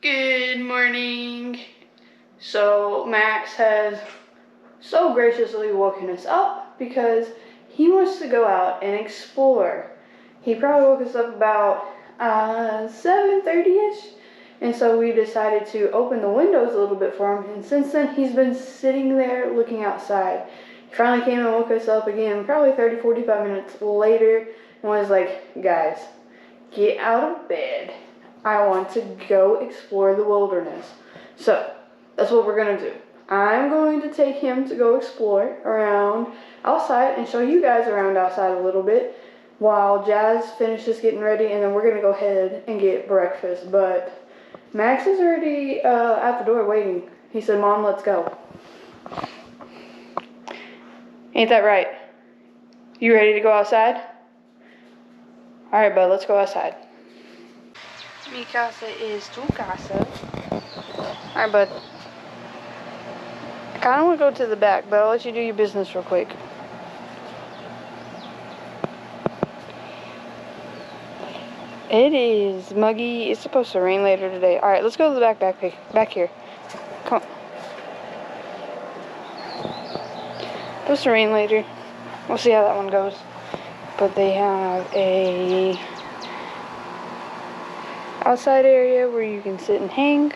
Good morning. So Max has so graciously woken us up because he wants to go out and explore. He probably woke us up about 7:30ish, and so we decided to open the windows a little bit for him, and since then he's been sitting there looking outside. He finally came and woke us up again probably 30-45 minutes later and was like, guys, get out of bed. I want to go explore the wilderness. So that's what we're gonna do. I'm going to take him to go explore around outside and show you guys around outside a little bit while Jazz finishes getting ready, and then we're gonna go ahead and get breakfast. But Max is already at the door waiting. He said, Mom, let's go. Ain't that right? You ready to go outside? All right, bud, let's go outside. Mi casa is tu casa. Alright, bud. I kind of want to go to the back, but I'll let you do your business real quick. It is muggy. It's supposed to rain later today. Alright, let's go to the back here. Come on. It's supposed to rain later. We'll see how that one goes. But they have a outside area where you can sit and hang.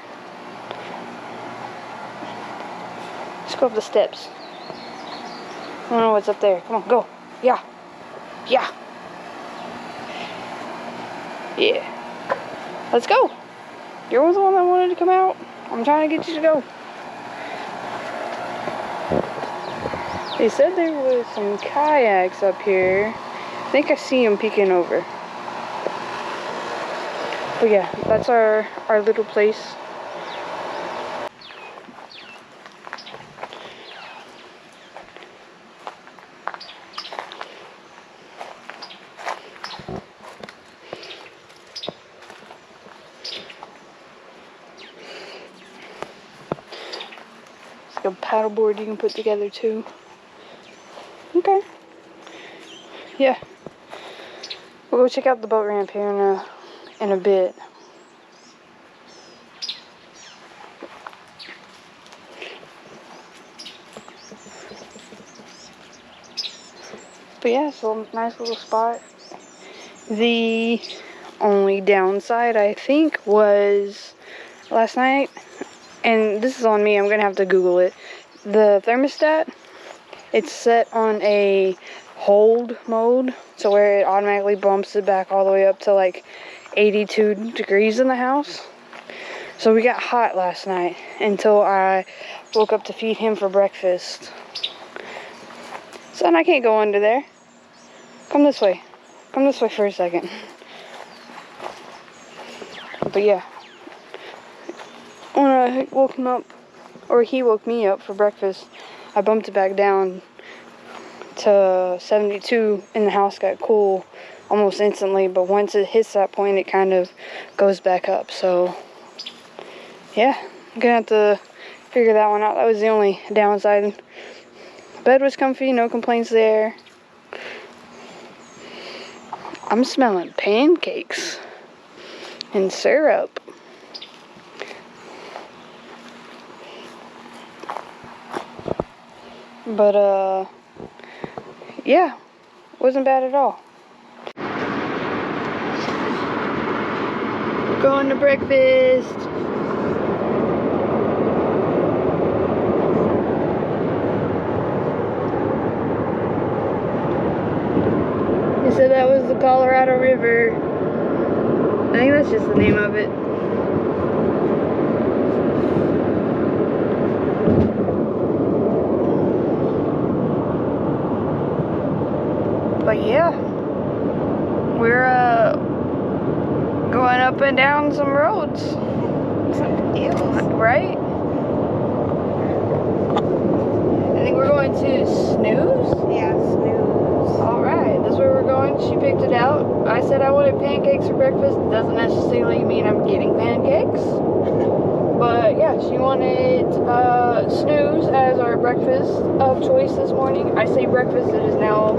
Let's go up the steps. I don't know what's up there. Come on, go. Yeah. Yeah. Yeah. Let's go. You're the one that wanted to come out. I'm trying to get you to go. They said there was some kayaks up here. I think I see them peeking over. But yeah, that's our little place. It's like a paddleboard you can put together too. Okay. Yeah. We'll go check out the boat ramp here in a bit. But yeah, it's a nice little spot. The only downside, I think, was last night, and this is on me, I'm gonna have to Google it. The thermostat, it's set on a hold mode, so where it automatically bumps it back all the way up to like 82 degrees in the house. So we got hot last night until I woke up to feed him for breakfast. Son, I can't go under there. Come this way. Come this way for a second. But yeah, when I woke him up, or he woke me up for breakfast, I bumped it back down to 72, and the house got cool almost instantly. But once it hits that point, it kind of goes back up. So yeah, I'm gonna have to figure that one out. That was the only downside. Bed was comfy, no complaints there. I'm smelling pancakes and syrup. But yeah, wasn't bad at all. Going to breakfast. He said that was the Colorado River. I think that's just the name of it. But yeah, we're going up and down some roads. Right? I think we're going to Snooze? Yeah, Snooze. Alright, that's where we're going. She picked it out. I said I wanted pancakes for breakfast. Doesn't necessarily mean I'm getting pancakes. But yeah, she wanted Snooze as our breakfast of choice this morning. I say breakfast, it is now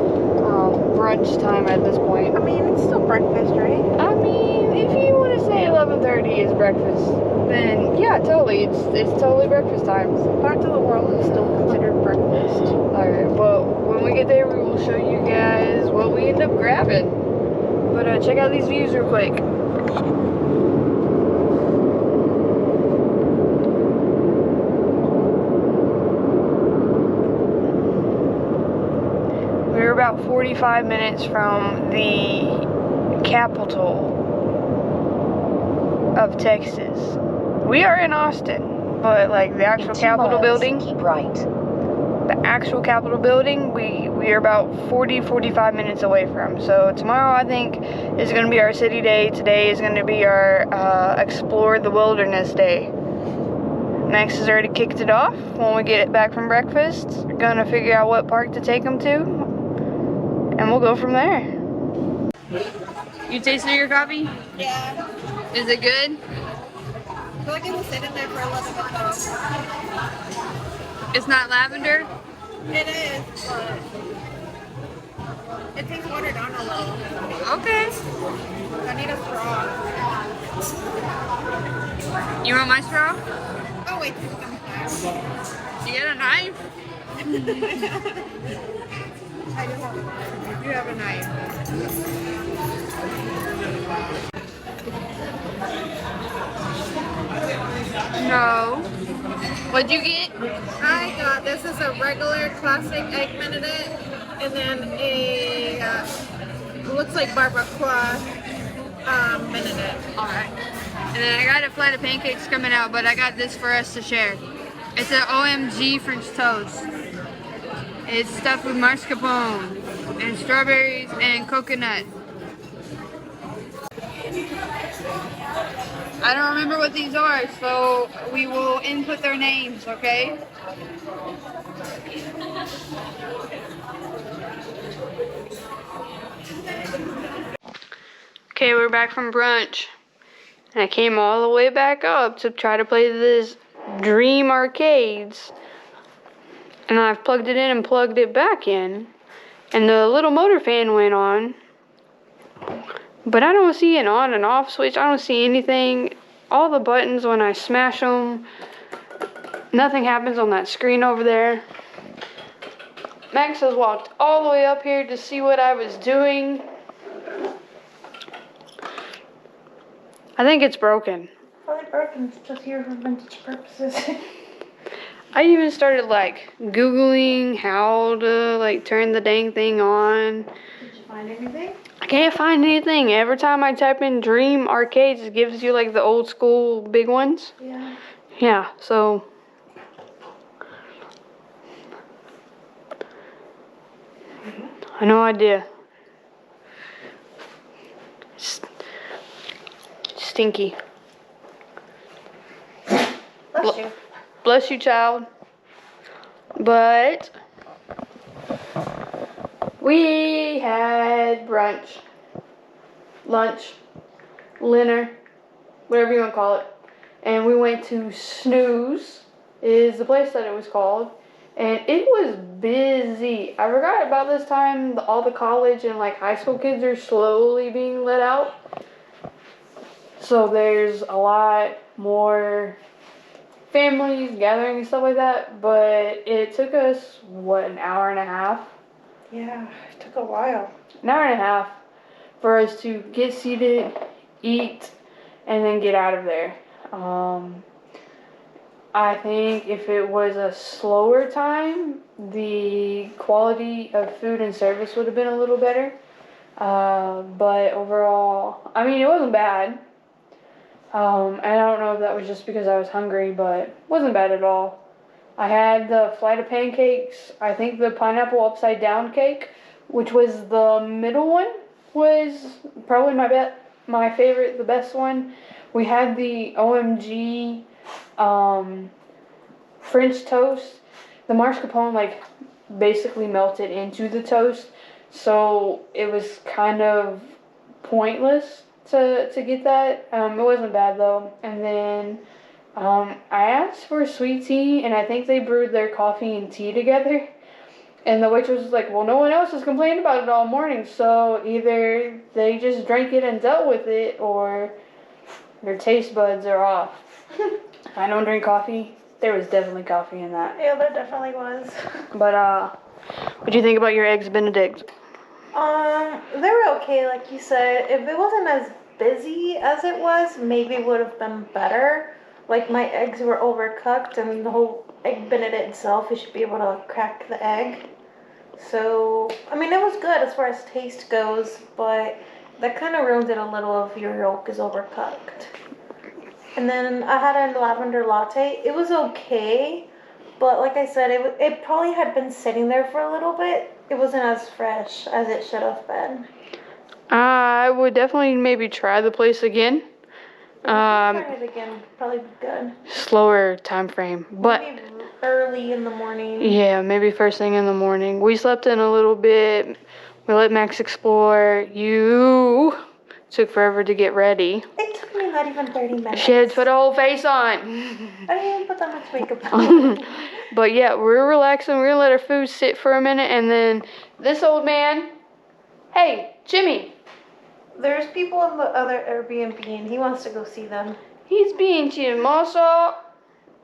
brunch time at this point. I mean, it's still breakfast, right? I mean, if you want to say 11:30 is breakfast, then yeah, totally. It's totally breakfast time. Part of the world is still considered breakfast. Alright, well, when we get there, we will show you guys what we end up grabbing. But check out these views real quick. We're about 45 minutes from the capital of Texas. We are in Austin, but like the actual Capitol building, keep right. the actual Capitol building, we are about 45 minutes away from. So tomorrow, I think, is going to be our city day. Today is going to be our explore the wilderness day. Max has already kicked it off. When we get back from breakfast, we're going to figure out what park to take him to, and we'll go from there. You tasted your coffee? Yeah. Is it good? I feel like it will sit in there for a little bit though. It's not lavender? It is, but it takes watered down a little. Okay. I need a straw. You want my straw? Oh wait, this is coming back. You get a knife? I do have a knife. You have a knife. No. What'd you get? I got this is a regular classic egg benedict, and then a looks like barbacoa benedict. Alright. And then I got a flight of pancakes coming out, but I got this for us to share. It's an OMG French toast. It's stuffed with mascarpone and strawberries and coconut. I don't remember what these are, so we will input their names, okay? Okay, we're back from brunch. And I came all the way back up to try to play this Dream Arcades. And I've plugged it in and plugged it back in. And the little motor fan went on. But I don't see an on and off switch. I don't see anything. All the buttons, when I smash them, nothing happens on that screen over there. Max has walked all the way up here to see what I was doing. I think it's broken. Probably broken. It's just here for vintage purposes. I even started like Googling how to like turn the dang thing on. Did you find anything? I can't find anything. Every time I type in Dream Arcades, it gives you like the old school big ones. Yeah. Yeah, so. I no idea. Stinky. Bless you. Bless you, child. But we had brunch, lunch, dinner, whatever you want to call it. And we went to Snooze, is the place that it was called. And it was busy. I forgot about this time, all the college and like high school kids are slowly being let out. So there's a lot more families gathering and stuff like that. But it took us, what, an hour and a half? Yeah, it took a while. An hour and a half for us to get seated, eat, and then get out of there. I think if it was a slower time, the quality of food and service would have been a little better. But overall, I mean, it wasn't bad. And I don't know if that was just because I was hungry, but it wasn't bad at all. I had the flight of pancakes. I think the pineapple upside down cake, which was the middle one, was probably my favorite, the best one. We had the OMG French toast. The mascarpone like basically melted into the toast, so it was kind of pointless to get that. It wasn't bad though. And then I asked for sweet tea, and I think they brewed their coffee and tea together. And the waitress was like, well, no one else has complained about it all morning, so either they just drank it and dealt with it, or their taste buds are off. I don't drink coffee. There was definitely coffee in that. Yeah, there definitely was. But, what do you think about your eggs Benedict? They were okay, like you said. If it wasn't as busy as it was, maybe it would have been better. Like, my eggs were overcooked, and the whole egg Benedict itself, you should be able to crack the egg. So, I mean, it was good as far as taste goes, but that kind of ruins it a little if your yolk is overcooked. And then I had a lavender latte. It was okay, but like I said, it probably had been sitting there for a little bit. It wasn't as fresh as it should have been. I would definitely maybe try the place again. Try it again. Probably be good. Slower time frame, but maybe early in the morning. Yeah, maybe first thing in the morning. We slept in a little bit. We let Max explore. You took forever to get ready. It took me not even 30 minutes. She had to put a whole face on. I didn't even put that much makeup on. But yeah, we're relaxing. We're gonna let our food sit for a minute, and then this old man. Hey, Jimmy. There's people in the other Airbnb, and he wants to go see them. He's being chismoso.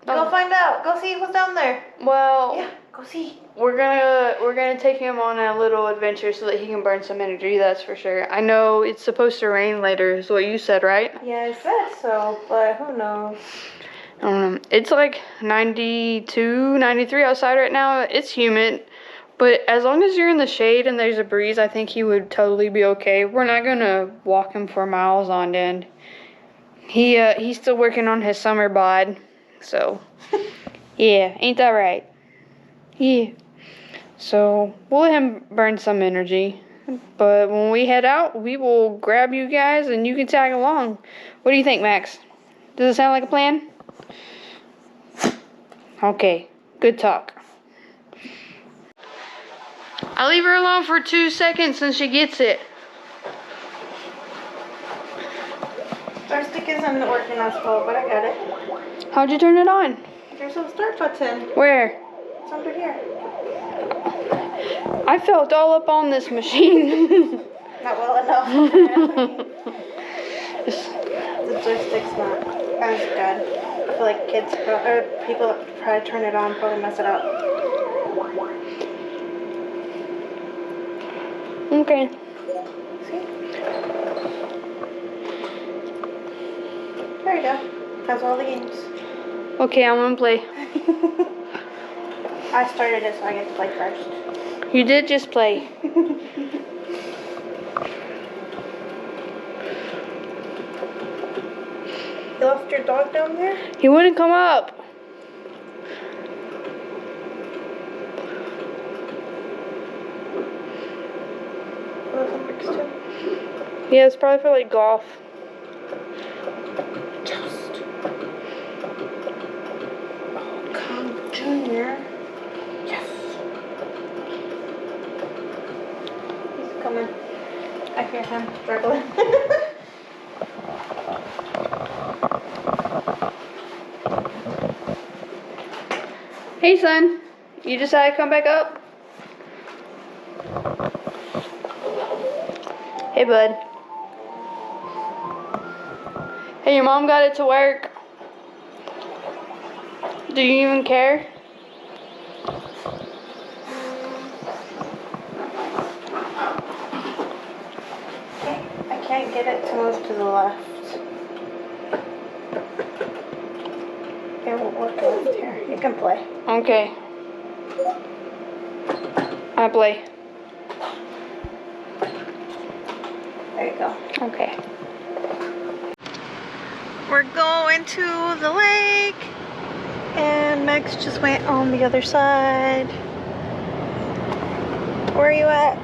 Go find out. Go see what's down there. Well, yeah, go see. We're gonna take him on a little adventure so that he can burn some energy. That's for sure. I know it's supposed to rain later, is what you said, right? Yeah, I said so, but who knows? I don't know. It's like 92, 93 outside right now. It's humid, but as long as you're in the shade and there's a breeze, I think he would totally be okay. We're not gonna walk him for miles on end. He's still working on his summer bod. So, yeah, ain't that right? Yeah. So, we'll let him burn some energy. But when we head out, we will grab you guys and you can tag along. What do you think, Max? Does it sound like a plan? Okay, good talk. I'll leave her alone for 2 seconds and she gets it. Our stick isn't working as well, but I got it. How'd you turn it on? There's a start button. Where? It's under here. I felt all up on this machine. Not well enough. The joystick's not as good. I feel like kids or people that try to turn it on probably mess it up. Okay. See? There you go. That's all the games. Okay, I'm gonna play. I started it, so I get to play first. You did just play. You left your dog down there? He wouldn't come up. Those Olympics too. Yeah, it's probably for like golf. Toast. Oh, come, Junior. Yes. He's coming. I hear him struggling. Hey, son. You decided to come back up? Hey, bud. Hey, your mom got it to work. Do you even care? I can't get it to move to the left. It won't work left here. You can play. Okay. I play. There you go. Okay. We're going to the lake, and Max just went on the other side. Where are you at?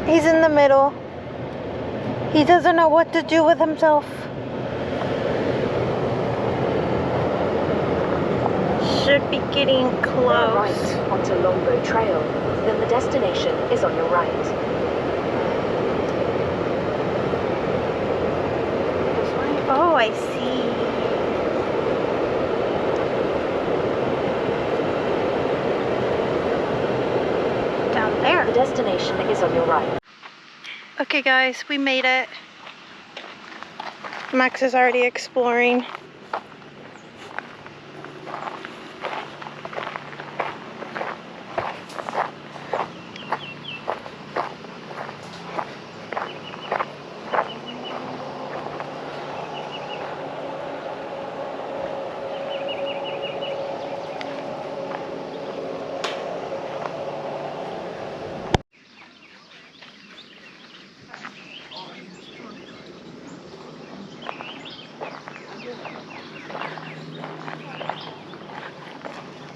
He's in the middle. He doesn't know what to do with himself. Should be getting close. Right onto Longbow Trail. Then the destination is on your right. Oh, I see. destination is on your right. Okay guys, we made it. Max is already exploring.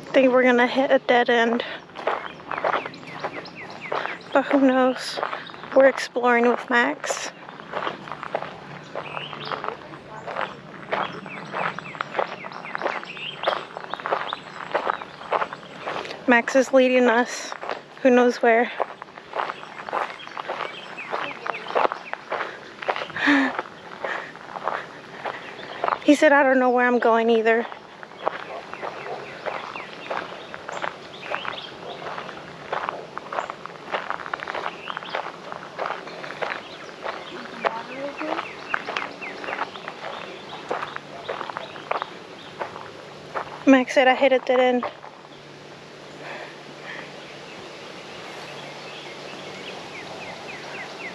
I think we're gonna hit a dead end, but who knows? We're exploring with Max. Max is leading us, who knows where. He said, I don't know where I'm going either. Max said I hit a dead end.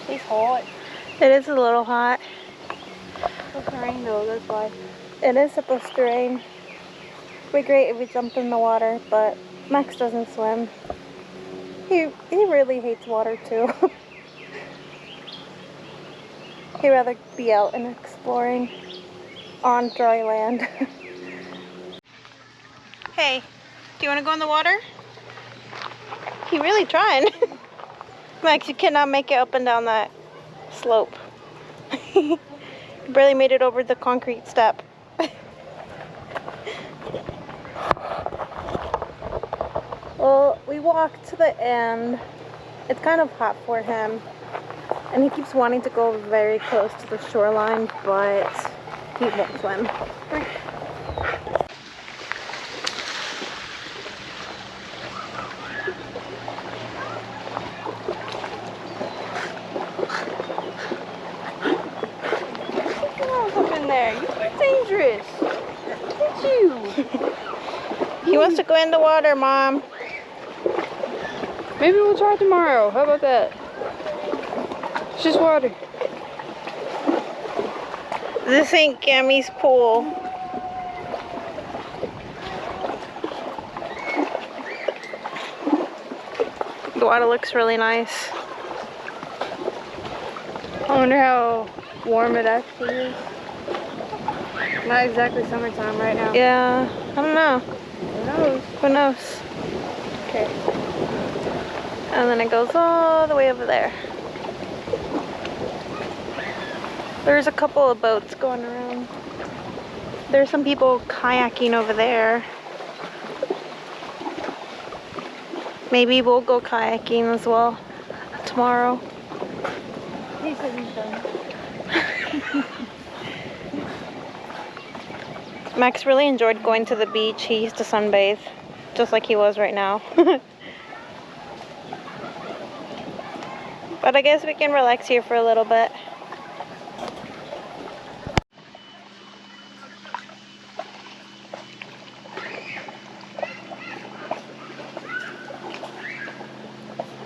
It's hot. It is a little hot. It's supposed to rain though, that's why. It is supposed to rain. It'd be great if we jumped in the water, but Max doesn't swim. He really hates water too. He'd rather be out and exploring on dry land. Hey, do you want to go in the water? He really trying. Max, you cannot make it up and down that slope. You barely made it over the concrete step. Well, we walked to the end. It's kind of hot for him. And he keeps wanting to go very close to the shoreline, but he won't swim. There, you're dangerous. Look at you. He wants to go in the water, Mom. Maybe we'll try tomorrow. How about that? It's just water. This ain't Gammy's pool. The water looks really nice. I wonder how warm it actually is. Not exactly summertime right now. Yeah, I don't know. Who knows? Who knows? Okay. And then it goes all the way over there. There's a couple of boats going around. There's some people kayaking over there. Maybe we'll go kayaking as well tomorrow. He said he's done. Max really enjoyed going to the beach. He used to sunbathe, just like he was right now. But I guess we can relax here for a little bit.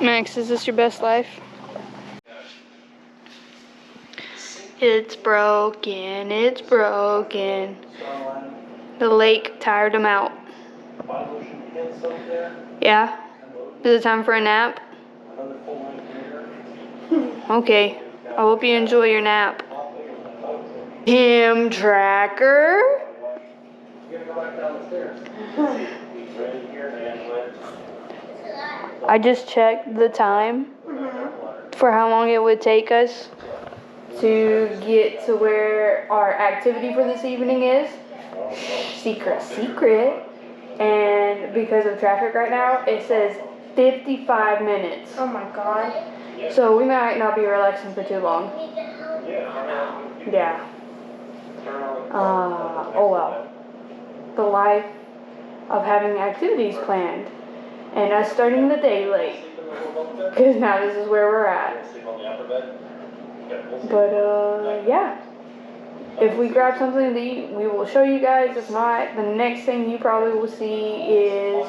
Max, is this your best life? It's broken, it's broken. The lake tired him out. Yeah? Is it time for a nap? Okay, I hope you enjoy your nap. Him tracker? I just checked the time for how long it would take us to get to where our activity for this evening is. Secret. And because of traffic right now, it says 55 minutes. Oh my god. So we might not be relaxing for too long. Yeah. Oh well. The life of having activities planned and us starting the day late. because now this is where we're at. But yeah, if we grab something to eat, we will show you guys. If not, the next thing you probably will see is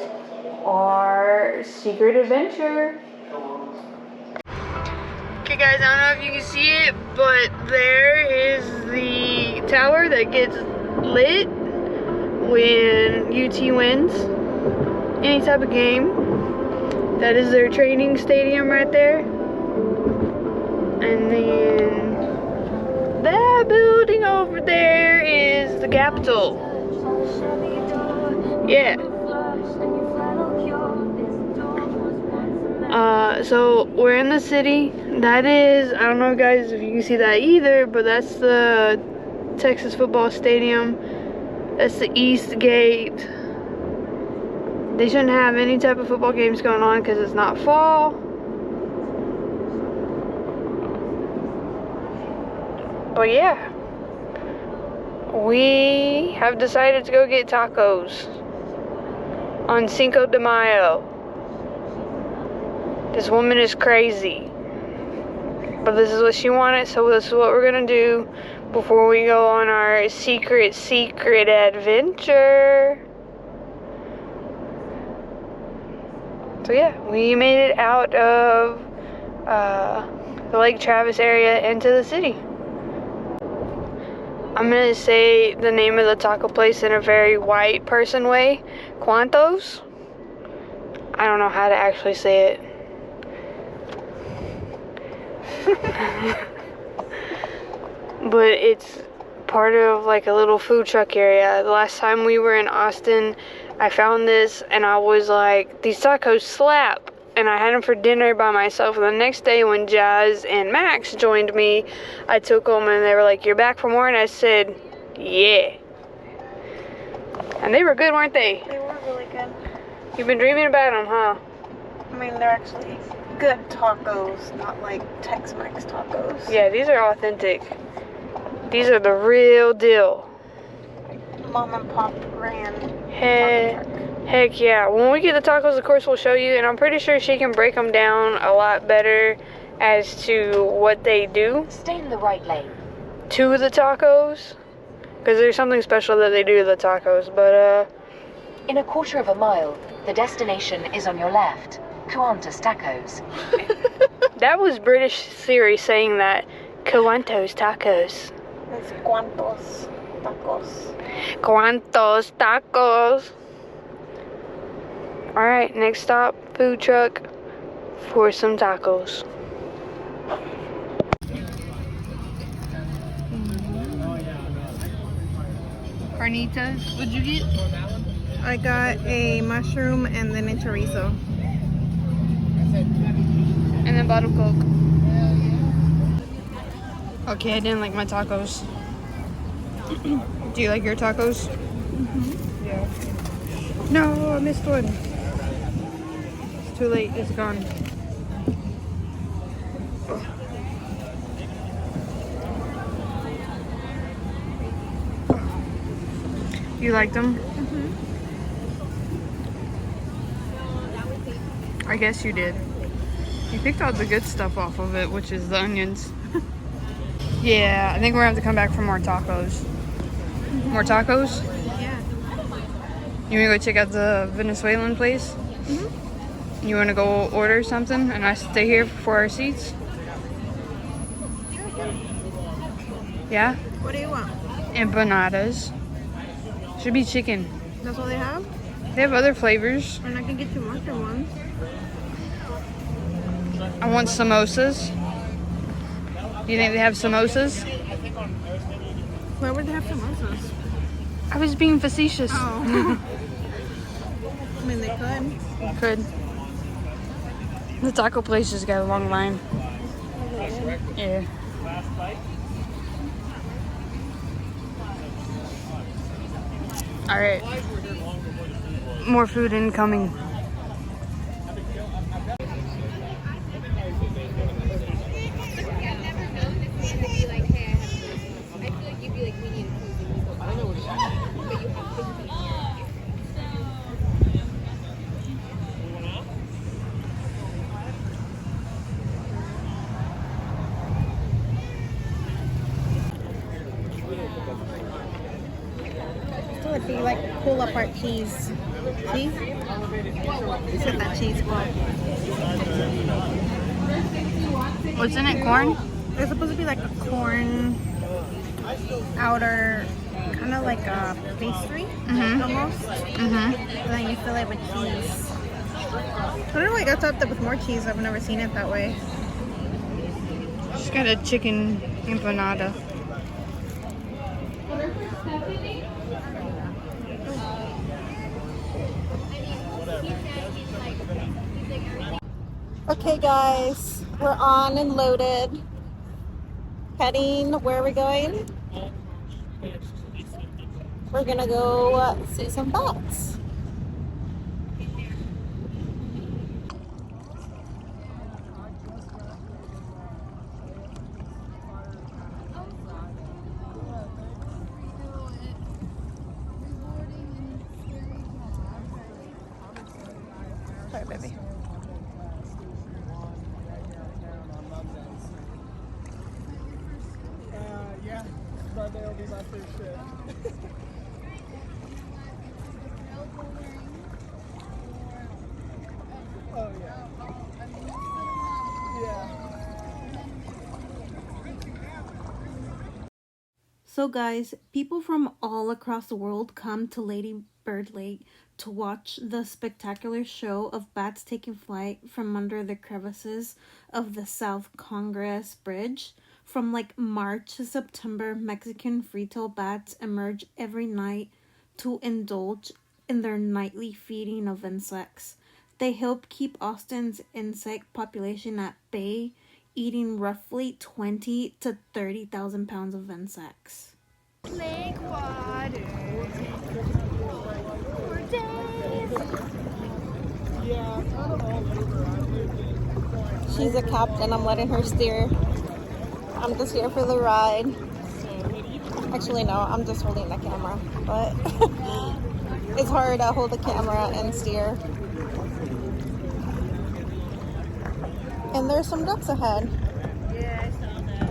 our secret adventure. Okay guys, I don't know if you can see it, but there is the tower that gets lit when UT wins any type of game. That is their training stadium right there. And then that building over there is the Capitol. Yeah. So we're in the city. That is, I don't know guys if you can see that either, but that's the Texas football stadium. That's the East Gate. They shouldn't have any type of football games going on because it's not fall. But yeah, we have decided to go get tacos on Cinco de Mayo. This woman is crazy, but this is what she wanted, so this is what we're gonna do before we go on our secret adventure. So yeah, we made it out of the Lake Travis area into the city. I'm gonna say the name of the taco place in a very white person way. Cuantos. I don't know how to actually say it. But it's part of like a little food truck area. The last time we were in Austin, I found this and I was like, these tacos slap. And I had them for dinner by myself. And the next day when Jazz and Max joined me, I took them and they were like, you're back for more? And I said, yeah. And they were good, weren't they? They were really good. You've been dreaming about them, huh? I mean, they're actually good tacos, not like Tex-Mex tacos. Yeah, these are authentic. These are the real deal. Mom and Pop ran. Heck yeah. When we get the tacos, of course, we'll show you. And I'm pretty sure she can break them down a lot better as to what they do. Stay in the right lane. To the tacos. Because there's something special that they do to the tacos. But, In a quarter of a mile, the destination is on your left. Cuantos Tacos. that was British Siri saying that. Cuantos Tacos. It's Cuantos Tacos. Cuantos Tacos. Alright, next stop, food truck for some tacos. Carnitas, what'd you get? I got a mushroom and then a chorizo. And then bottle Coke. Okay, I didn't like my tacos. Do you like your tacos? Mm-hmm. Yeah. No, I missed one. It's too late, it's gone. You liked them? Mm-hmm. I guess you did. You picked all the good stuff off of it, which is the onions. Yeah, I think we're gonna have to come back for more tacos. More tacos? Yeah. You wanna go check out the Venezuelan place? Mm-hmm. You wanna go order something and I stay here for our seats? Yeah? What do you want? Empanadas. Should be chicken. That's all they have? They have other flavors. And I can get you mushroom ones. I want samosas. Do you think they have samosas? Where would they have samosas? I was being facetious. Oh. I mean, they could. Could. The taco place just got a long line. Yeah. Alright. More food incoming. if you like pull apart cheese. See? Look at that cheese ball. What's in it? Corn? It's supposed to be like a corn outer, kind of like a pastry almost. And then you fill it with cheese. I don't know why I got topped up with more cheese. I've never seen it that way. Just got a chicken empanada. Okay guys, we're on and loaded. Heading, where are we going? We're gonna go see some bats. Sorry, baby. Yeah, Sunday will be my first trip. Oh yeah. Yeah. So guys, people from all across the world come to Ladybird Lake to watch the spectacular show of bats taking flight from under the crevices of the South Congress Bridge. From like March to September, Mexican free-tail bats emerge every night to indulge in their nightly feeding of insects. They help keep Austin's insect population at bay, eating roughly 20 to 30,000 pounds of insects. Lake water for days. Yeah, kind of all over. I've lived in She's a captain, I'm letting her steer. I'm just here for the ride. Actually, no, I'm just holding the camera, but it's hard to hold the camera and steer. And there's some ducks ahead. Yeah, I saw that.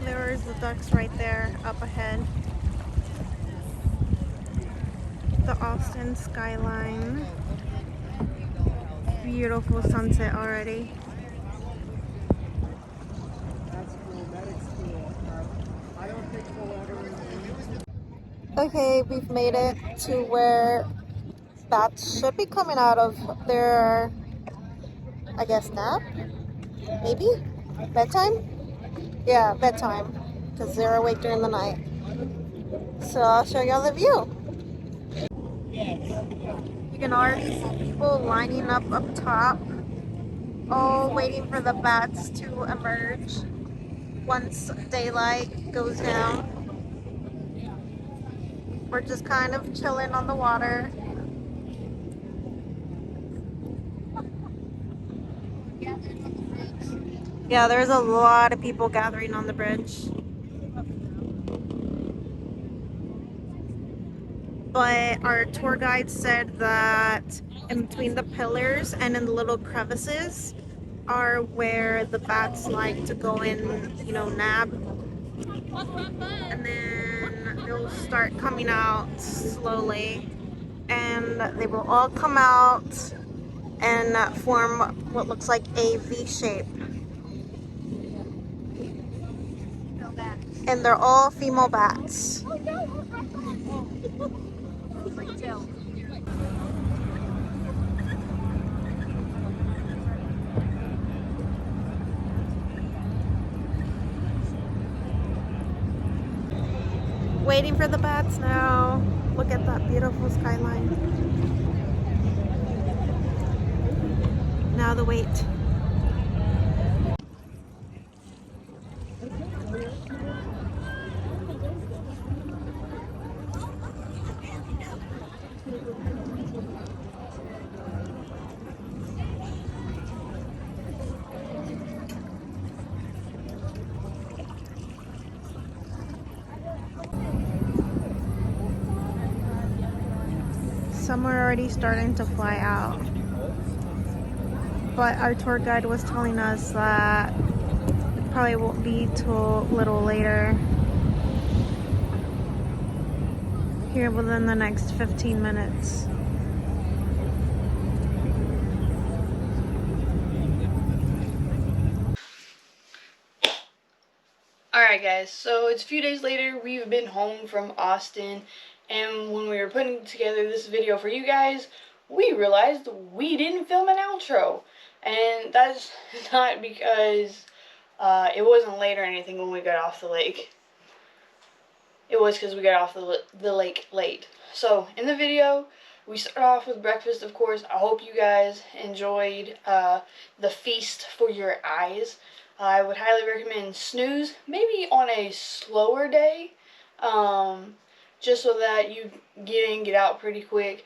There's the ducks right there, up ahead. The Austin skyline. Beautiful sunset already. That's cool. That is cool. I don't think we'll ever. Okay, we've made it to where bats should be coming out of their, I guess, nap? Maybe? Bedtime? Yeah, bedtime. Because they're awake during the night. So I'll show y'all the view. You can already see people lining up top, all waiting for the bats to emerge once daylight goes down. We're just kind of chilling on the water. Yeah, there's a lot of people gathering on the bridge. But our tour guide said that in between the pillars and in the little crevices are where the bats like to go in, you know, nap. And then they'll start coming out slowly. And they will all come out and form what looks like a V shape. And they're all female bats. Waiting for the bats now. Look at that beautiful skyline. Now the wait. Some are already starting to fly out. But our tour guide was telling us that it probably won't be till a little later. here within the next 15 minutes. Alright guys, so it's a few days later, we've been home from Austin, and when we were putting together this video for you guys, we realized we didn't film an outro. And that's not because it wasn't late or anything when we got off the lake. It was because we got off the lake late. So in the video, we start off with breakfast, of course. I hope you guys enjoyed the feast for your eyes. I would highly recommend Snooze, maybe on a slower day, just so that you get in, get out pretty quick.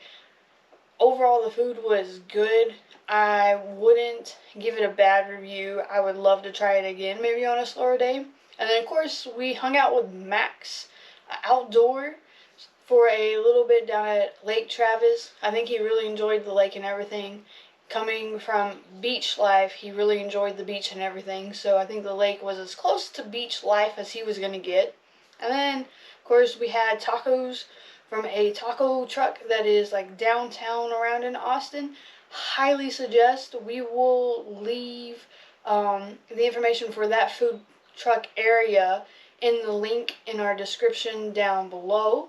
Overall, the food was good. I wouldn't give it a bad review. I would love to try it again, maybe on a slower day. And then, of course, we hung out with Max outdoor for a little bit down at Lake Travis. I think he really enjoyed the lake and everything. Coming from beach life, he really enjoyed the beach and everything, so I think the lake was as close to beach life as he was going to get. And then, of course, we had tacos from a taco truck that is like downtown around in Austin. Highly suggest. We will leave the information for that food truck area in the link in our description down below.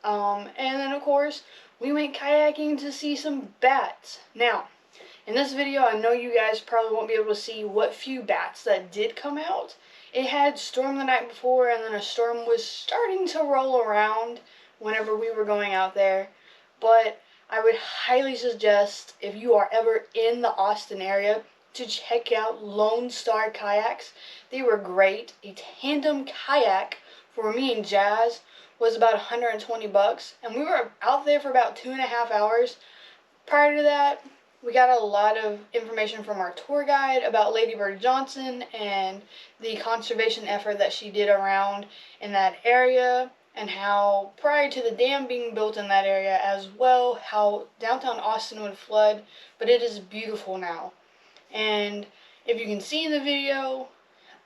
And then, of course, we went kayaking to see some bats. Now, in this video, I know you guys probably won't be able to see what few bats that did come out. It had stormed the night before, and then a storm was starting to roll around whenever we were going out there. But I would highly suggest, if you are ever in the Austin area, to check out Lone Star Kayaks. They were great. A tandem kayak for me and Jazz was about $120, and we were out there for about 2.5 hours. Prior to that, we got a lot of information from our tour guide about Ladybird Johnson and the conservation effort that she did around in that area, and how prior to the dam being built in that area as well, how downtown Austin would flood, but it is beautiful now. And if you can see in the video,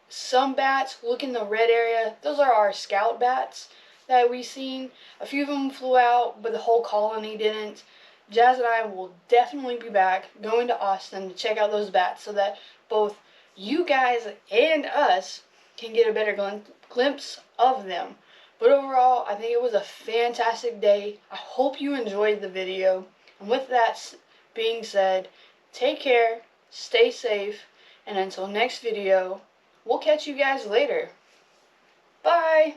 some bats, look in the red area, those are our scout bats that we seen. A few of them flew out, but the whole colony didn't. Jazz and I will definitely be back going to Austin to check out those bats so that both you guys and us can get a better glimpse of them. But overall, I think it was a fantastic day. I hope you enjoyed the video. And with that being said, take care, stay safe, and until next video, we'll catch you guys later. Bye!